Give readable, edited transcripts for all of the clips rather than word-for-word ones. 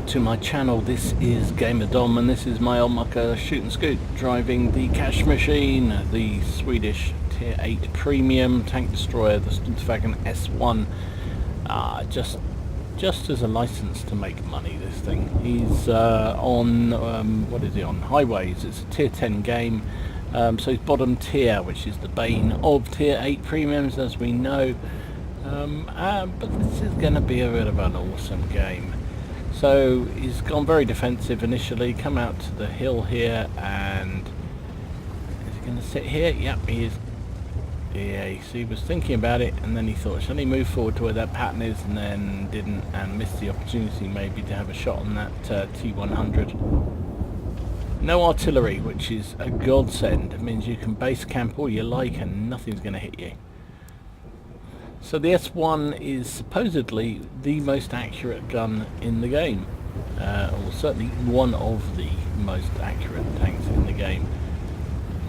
to my channel. This is Gamer Dom and this is my old mucker Shoot and Scoot driving the Cash Machine, the Swedish Tier 8 Premium tank destroyer, the Strv S1. Just as a license to make money, this thing. He's on, what is he on? Highways. It's a Tier 10 game. So he's bottom tier, which is the bane of Tier 8 Premiums, as we know. But this is going to be a bit of an awesome game. So he's gone very defensive initially, come out to the hill here, and is he going to sit here? Yep, he is. Yeah, so he was thinking about it, and then he thought, shall he move forward to where that pattern is, and then didn't, and missed the opportunity maybe to have a shot on that T100. No artillery, which is a godsend. It means you can base camp all you like and nothing's going to hit you. So the S1 is supposedly the most accurate gun in the game, or certainly one of the most accurate tanks in the game.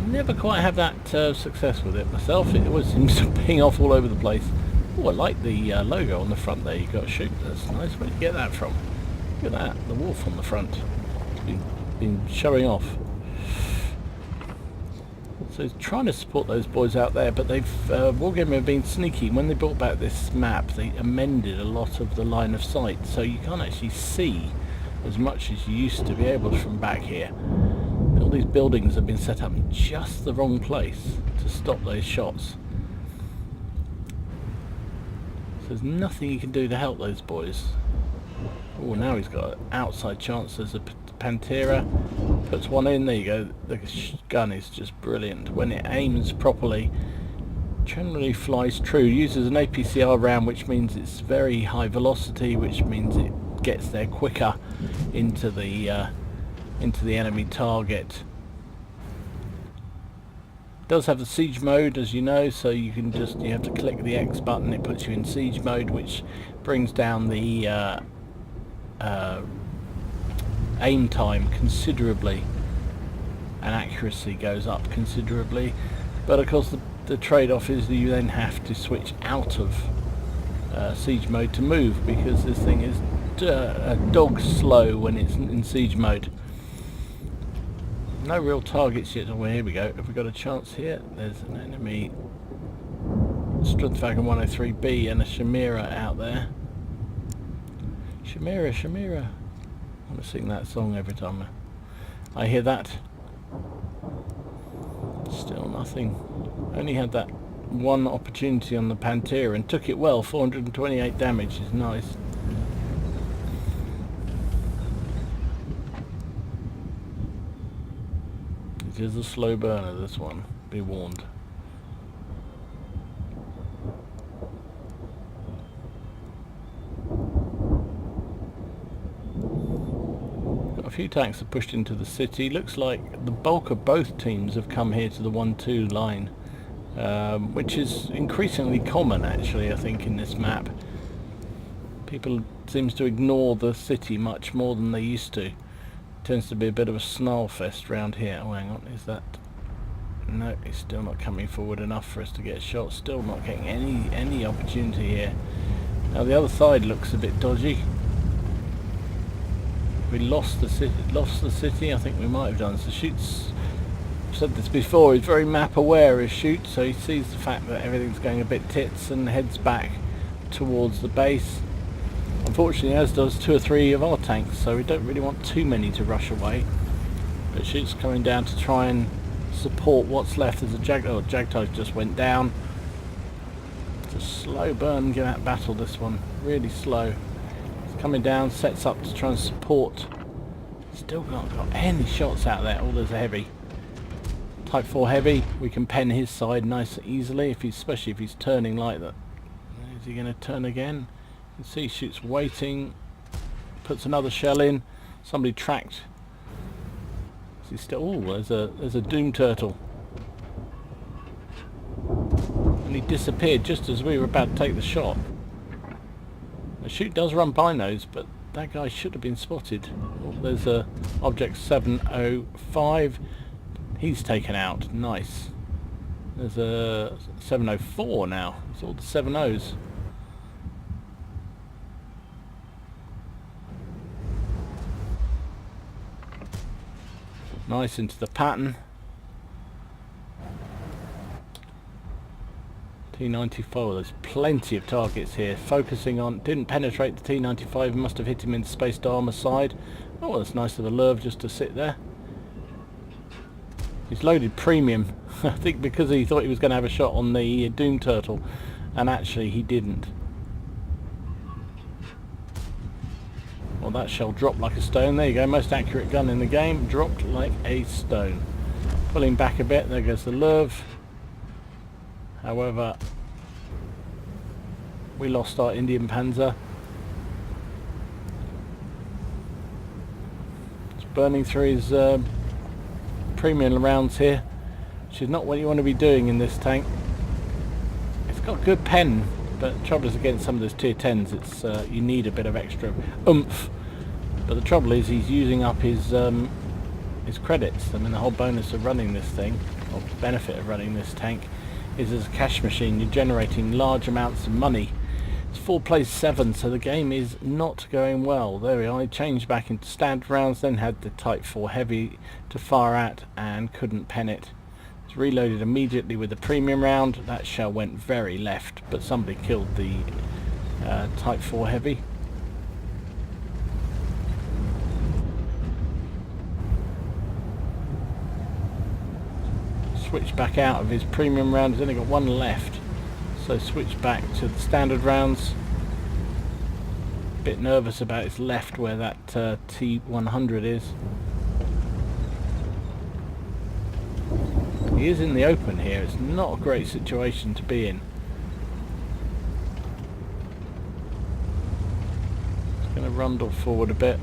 Never quite have that success with it myself. It always seems to ping off all over the place. Oh, I like the logo on the front there. You've got to shoot. That's nice. Where did you get that from? Look at that, the wolf on the front. It's been showing off. So he's trying to support those boys out there, but they've Wargaming have been sneaky. When they brought back this map, they amended a lot of the line of sight, so you can't actually see as much as you used to be able from back here. All these buildings have been set up in just the wrong place to stop those shots. So there's nothing you can do to help those boys. Oh, now he's got an outside chance. There's a Pantera, puts one in, there you go. The gun is just brilliant. When it aims properly, generally flies true. Uses an APCR round, which means it's very high velocity, which means it gets there quicker into the enemy target. It does have the siege mode, as you know, so you have to click the X button, it puts you in siege mode, which brings down the aim time considerably, and accuracy goes up considerably. But of course the trade-off is that you then have to switch out of siege mode to move, because this thing is dog slow when it's in siege mode. No real targets yet. Oh, here we go. Have we got a chance here? There's an enemy Strv 103B and a Chimera out there. Chimera, Chimera. I want to sing that song every time I hear that. Still nothing. Only had that one opportunity on the Pantera and took it well. 428 damage is nice. It is a slow burner, this one. Be warned. A few tanks have pushed into the city. Looks like the bulk of both teams have come here to the 1-2 line, which is increasingly common actually, I think, in this map. People seems to ignore the city much more than they used to. Tends to be a bit of a snarl fest round here. Oh, hang on, is that... No, he's still not coming forward enough for us to get a shot. Still not getting any opportunity here. Now the other side looks a bit dodgy. We lost the city. I think we might have done. So Shoot's, I've said this before, he's very map aware as Shoot, so he sees the fact that everything's going a bit tits and heads back towards the base. Unfortunately, as does 2 or 3 of our tanks, so we don't really want too many to rush away. But Shoot's coming down to try and support what's left. As a Jagdtype just went down. It's a slow burn battle, this one. Really slow. Coming down, sets up to try and support. Still not got any shots out there. Oh, there's a heavy. Type 4 heavy. We can pen his side nice and easily, especially if he's turning like that. Is he going to turn again? You can see Shoot's waiting. Puts another shell in. Somebody tracked. Is he still? Oh, there's a Doom Turtle. And he disappeared just as we were about to take the shot. The Shoot does run binos, but that guy should have been spotted. Oh, there's a Object 705. He's taken out. Nice. There's a 704 now. It's all the 70s. Nice into the pattern. T-94, there's plenty of targets here. Focusing on, didn't penetrate the T-95, must have hit him in the spaced armour side. Oh, that's nice of a Lurv just to sit there. He's loaded premium, I think because he thought he was going to have a shot on the Doom Turtle, and actually he didn't. Well, that shell dropped like a stone. There you go, most accurate gun in the game, dropped like a stone. Pulling back a bit, there goes the Lurv. However, we lost our Indian Panzer. It's burning through his premium rounds here, which is not what you want to be doing in this tank. It's got good pen, but the trouble is against some of those tier 10s, it's you need a bit of extra oomph. But the trouble is he's using up his credits. I mean, the whole bonus of running this thing, or benefit of running this tank, is as a cash machine. You're generating large amounts of money. It's 4 plays 7, so the game is not going well. There we are. I changed back into standard rounds, then had the Type 4 heavy to fire at and couldn't pen it. It's reloaded immediately with the premium round. That shell went very left, but somebody killed the Type 4 heavy. Switch back out of his premium round. He's only got one left, so switch back to the standard rounds. Bit nervous about his left where that T100 is. He is in the open here. It's not a great situation to be in. He's going to rundle forward a bit,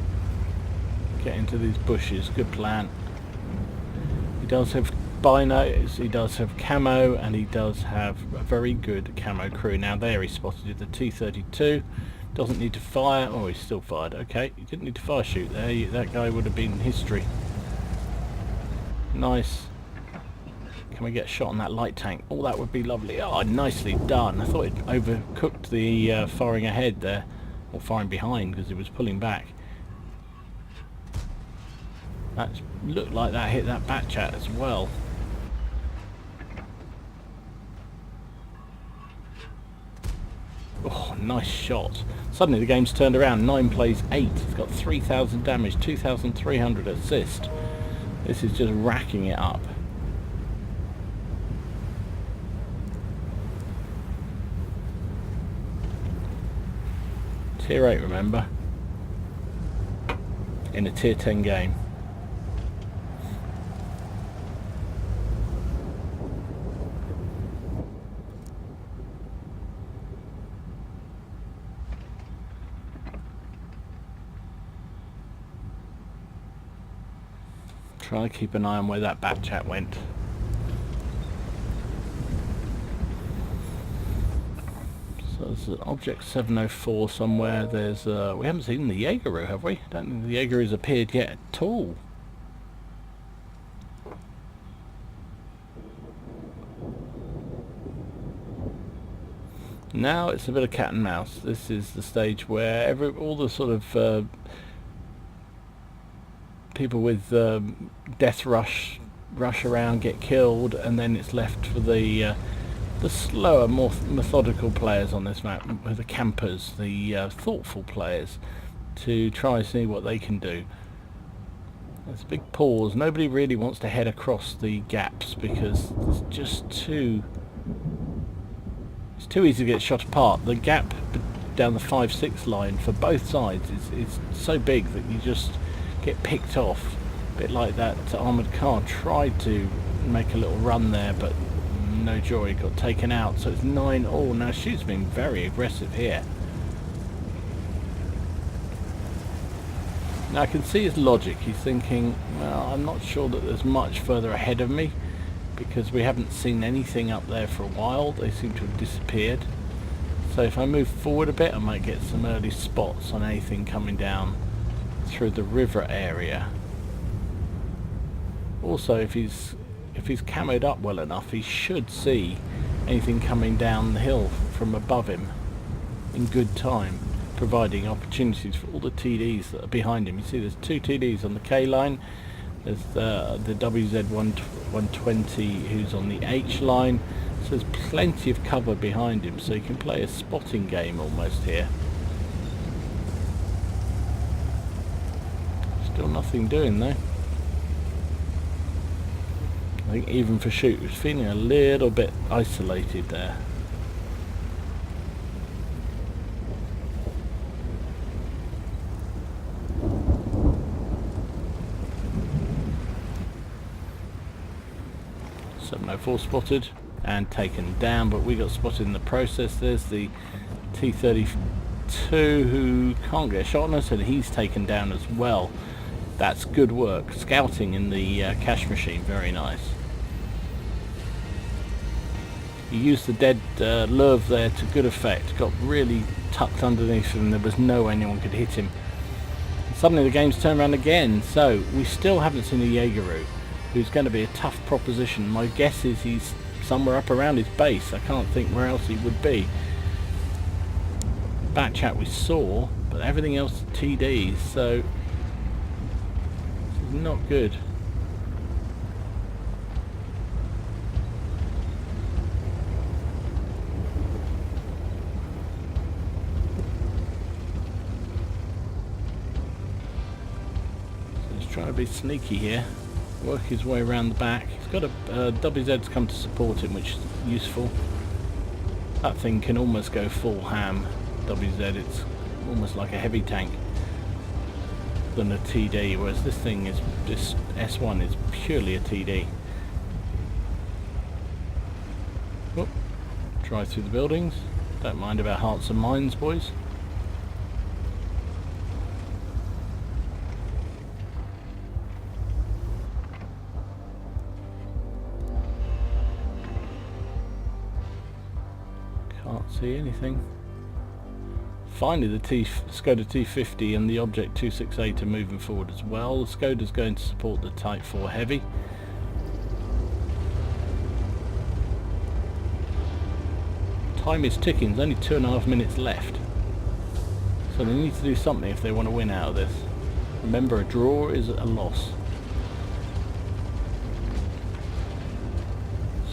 get into these bushes. Good plan. He does have binos, he does have camo, and he does have a very good camo crew. Now there he spotted the T-32, doesn't need to fire. Oh, he's still fired. Okay, he didn't need to fire shoot there. That guy would have been in history. Nice. Can we get a shot on that light tank? Oh, that would be lovely. Oh, nicely done. I thought it overcooked the firing ahead there, or firing behind, because it was pulling back. That looked like that hit that bat chat as well. Oh, nice shot. Suddenly the game's turned around. 9 plays 8. It's got 3,000 damage, 2,300 assist. This is just racking it up. Tier 8, remember? In a tier 10 game. Try to keep an eye on where that bat chat went. So there's an object 704 somewhere. There's we haven't seen the Jaegeru, have we? I don't think the Jaegeru's appeared yet at all. Now it's a bit of cat and mouse. This is the stage where all the sort of people with death rush around, get killed, and then it's left for the slower, more methodical players on this map, the campers, the thoughtful players, to try and see what they can do. There's a big pause. Nobody really wants to head across the gaps because it's just too easy to get shot apart. The gap down the 5-6 line for both sides is so big that you just get picked off. A bit like that armoured car tried to make a little run there, but no joy, got taken out. So it's 9-all. Now she's been very aggressive here. Now I can see his logic. He's thinking, well, I'm not sure that there's much further ahead of me because we haven't seen anything up there for a while. They seem to have disappeared. So if I move forward a bit, I might get some early spots on anything coming down through the river area. Also, if he's camoed up well enough, he should see anything coming down the hill from above him in good time, providing opportunities for all the TDs that are behind him. You see there's 2 TDs on the K line. There's the WZ120 who's on the H line, so there's plenty of cover behind him, so you can play a spotting game almost here. Still nothing doing though. I think even for shoot, he was feeling a little bit isolated there. .704 spotted and taken down, but we got spotted in the process. There's the T-32 who can't get a shot on us, and he's taken down as well. That's good work. Scouting in the cash machine, very nice. He used the dead lurv there to good effect. Got really tucked underneath him. There was no way anyone could hit him. Suddenly the game's turned around again, so we still haven't seen a Jaegeru, who's going to be a tough proposition. My guess is he's somewhere up around his base. I can't think where else he would be. Back chat we saw, but everything else is TDs, so this is not good. So he's trying to be sneaky here. Work his way around the back. He's got a WZ's come to support him, which is useful. That thing can almost go full ham. WZ, it's almost like a heavy tank than a TD, whereas this thing is just S1 is purely a TD. Whoop. Drive through the buildings. Don't mind about hearts and minds, boys. Can't see anything. Finally the Skoda T50 and the Object 268 are moving forward as well. The Skoda's going to support the Type 4 Heavy. Time is ticking, there's only 2.5 minutes left. So they need to do something if they want to win out of this. Remember, a draw is a loss.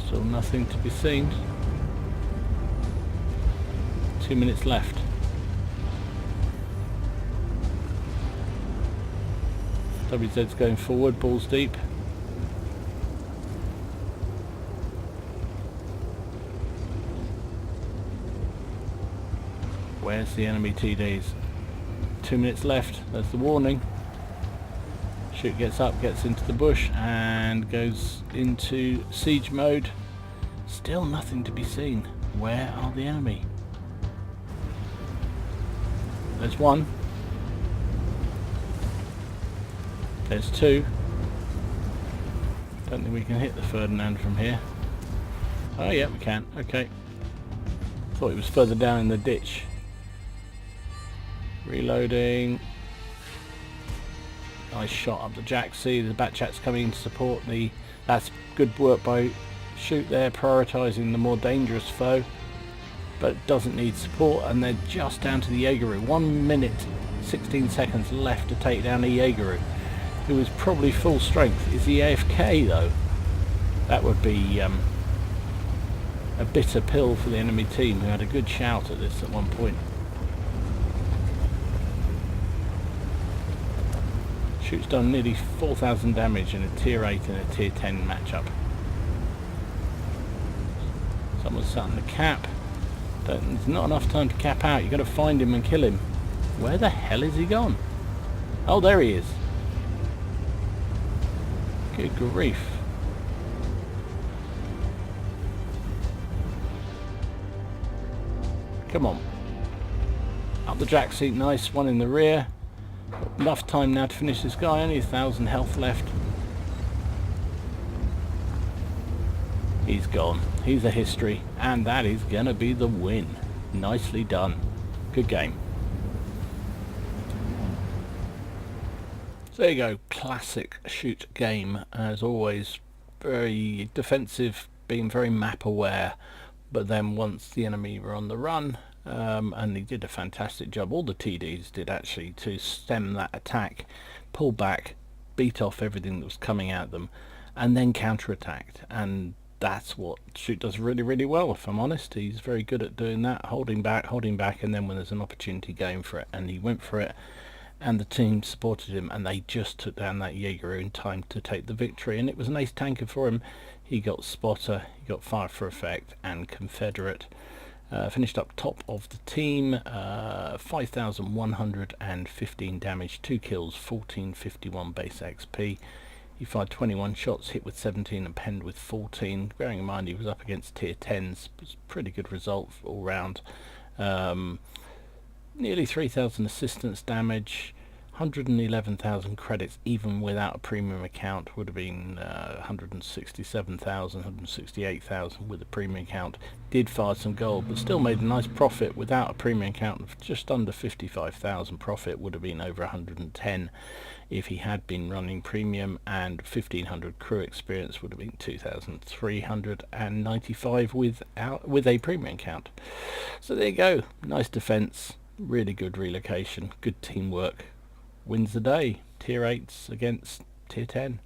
Still nothing to be seen. 2 minutes left. WZ's going forward, balls deep. Where's the enemy TDs? 2 minutes left, there's the warning. Shoot gets up, gets into the bush and goes into siege mode. Still nothing to be seen. Where are the enemy? There's one. There's two. Don't think we can hit the Ferdinand from here. Oh yeah, we can. Okay. Thought it was further down in the ditch. Reloading. Nice shot up the Jack. See, the Batchat's coming in to support the... That's good work by Shoot there, prioritising the more dangerous foe. But it doesn't need support, and they're just down to the Jaegeru. 1 minute, 16 seconds left to take down a Jaegeru, who is probably full strength. Is he AFK though? That would be a bitter pill for the enemy team, who had a good shout at this at one point. Shoot's done nearly 4,000 damage in a tier 8 and a tier 10 matchup. Someone's sat in the cap. There's not enough time to cap out. You've got to find him and kill him. Where the hell is he gone? Oh, there he is. Good grief. Come on. Up the jack seat, nice. One in the rear. Enough time now to finish this guy. Only 1,000 health left. He's gone. He's a history. And that is going to be the win. Nicely done. Good game. So there you go. Classic Shoot game. As always, very defensive, being very map aware. But then once the enemy were on the run, and he did a fantastic job, all the TDs did actually, to stem that attack, pull back, beat off everything that was coming at them, and then counterattacked. And that's what Shoot does really, really well, if I'm honest. He's very good at doing that, holding back, and then when there's an opportunity, going for it. And he went for it, and the team supported him, and they just took down that Jaeger in time to take the victory. And it was an ace tanker for him. He got Spotter, he got Fire for Effect, and Confederate. Finished up top of the team, 5,115 damage, 2 kills, 1451 base XP. He fired 21 shots, hit with 17 and penned with 14. Bearing in mind he was up against tier 10s, it's a pretty good result all round. Nearly 3,000 assistance damage, 111,000 credits even without a premium account, would have been 167,000, 168,000 with a premium account. Did fire some gold, but still made a nice profit without a premium account of just under 55,000 profit. Would have been over 110 if he had been running premium, and 1,500 crew experience would have been 2,395 with a premium account. So there you go, nice defense, really good relocation, good teamwork. Wins the day. Tier 8s against tier 10.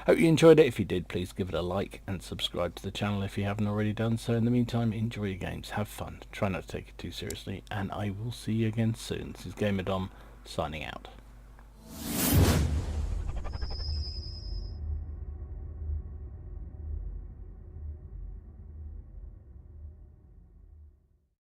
Hope you enjoyed it. If you did, please give it a like and subscribe to the channel if you haven't already done so. In the meantime, enjoy your games, have fun, try not to take it too seriously, and I will see you again soon. This is Gamer Dom signing out.